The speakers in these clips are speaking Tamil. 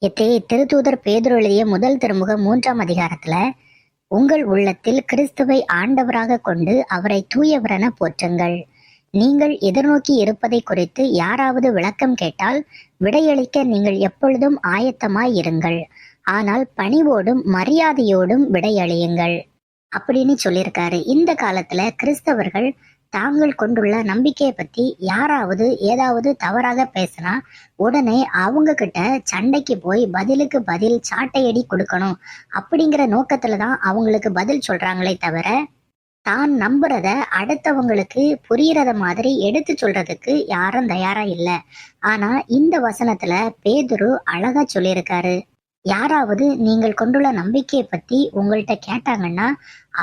இத்தகைய திருத்தூதர் பேதுரு எழுதிய முதல் திருமுகம் 3ஆம் அதிகாரத்துல, உங்கள் உள்ளத்தில் கிறிஸ்துவை ஆண்டவராக கொண்டு அவரை தூயவரென போற்றுங்கள். நீங்கள் எதிர்நோக்கி இருப்பதை குறித்து யாராவது விளக்கம் கேட்டால் விடையளிக்க நீங்கள் எப்பொழுதும் ஆயத்தமாய் இருங்கள். ஆனால் பணிவோடும் மரியாதையோடும் விடையளியுங்கள் அப்படின்னு சொல்லியிருக்காரு. இந்த காலத்துல கிறிஸ்தவர்கள் தாங்கள் கொண்டுள்ள நம்பிக்கையை பத்தி யாராவது ஏதாவது தவறாக பேசினா உடனே அவங்க கிட்ட சண்டைக்கு போய் பதிலுக்கு பதில் சாட்டையடி கொடுக்கணும் அப்படிங்கிற நோக்கத்துலதான் அவங்களுக்கு பதில் சொல்றாங்களே தவிர, தான் நம்புறத அடுத்தவங்களுக்கு புரியறத மாதிரி எடுத்து சொல்றதுக்கு யாரும் தயாரா இல்ல. ஆனா இந்த வசனத்துல பேதுரு அழகா சொல்லியிருக்காரு. யாராவது நீங்கள் கொண்டுள்ள நம்பிக்கையை பத்தி உங்கள்கிட்ட கேட்டாங்கன்னா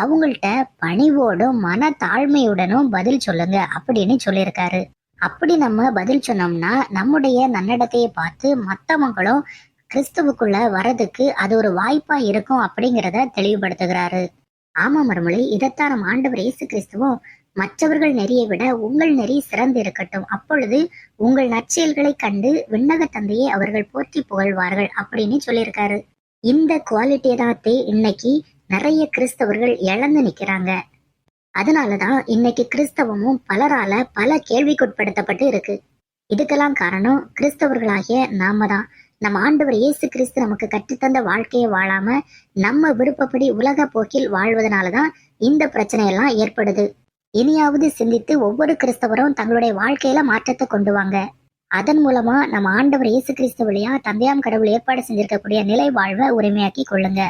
அவங்கள்ட்ட பணிவோடும் மன தாழ்மையுடனும் பதில் சொல்லுங்க அப்படின்னு சொல்லியிருக்காரு. அப்படி நம்ம பதில் சொன்னோம்னா நம்முடைய நன்னடத்தையை பார்த்து மற்றவங்களும் கிறிஸ்துவுக்குள்ள வர்றதுக்கு அது ஒரு வாய்ப்பா இருக்கும் அப்படிங்கிறத தெளிவுபடுத்துகிறாரு. ஆமா மறுமொழி, இதைத்தான் நம்ம ஆண்டவர் இயேசு கிறிஸ்துவும் மற்றவர்கள் நெறியை விட உங்கள் நெறி சிறந்து இருக்கட்டும், அப்பொழுது உங்கள் நற்செயல்களை கண்டு விண்ணக தந்தையை அவர்கள் போற்றி புகழ்வார்கள் அப்படின்னு சொல்லியிருக்காரு. இந்த குவாலிட்டியை தான் இன்னைக்கு நிறைய கிறிஸ்தவர்கள் இழந்து நிக்கிறாங்க. அதனாலதான் இன்னைக்கு கிறிஸ்தவமும் பலரால பல கேள்விக்குட்படுத்தப்பட்டு இருக்கு. இதுக்கெல்லாம் காரணம் கிறிஸ்தவர்களாகிய நாம தான். நம்ம ஆண்டவர் இயேசு கிறிஸ்து நமக்கு கற்றுத்தந்த வாழ்க்கையை வாழாம நம்ம விருப்பப்படி உலக போக்கில் வாழ்வதனாலதான் இந்த பிரச்சனையெல்லாம் ஏற்படுது. இனியாவது சிந்தித்து ஒவ்வொரு கிறிஸ்தவரும் தங்களுடைய வாழ்க்கையில மாற்றத்தை கொண்டு வாங்க. அதன் மூலமா நம்ம ஆண்டவர் இயேசு கிறிஸ்து வழியா தந்தையாம் கடவுள் ஏற்பாடு செஞ்சிருக்கக்கூடிய நிலை வாழ்வை உரிமையாக்கி கொள்ளுங்க.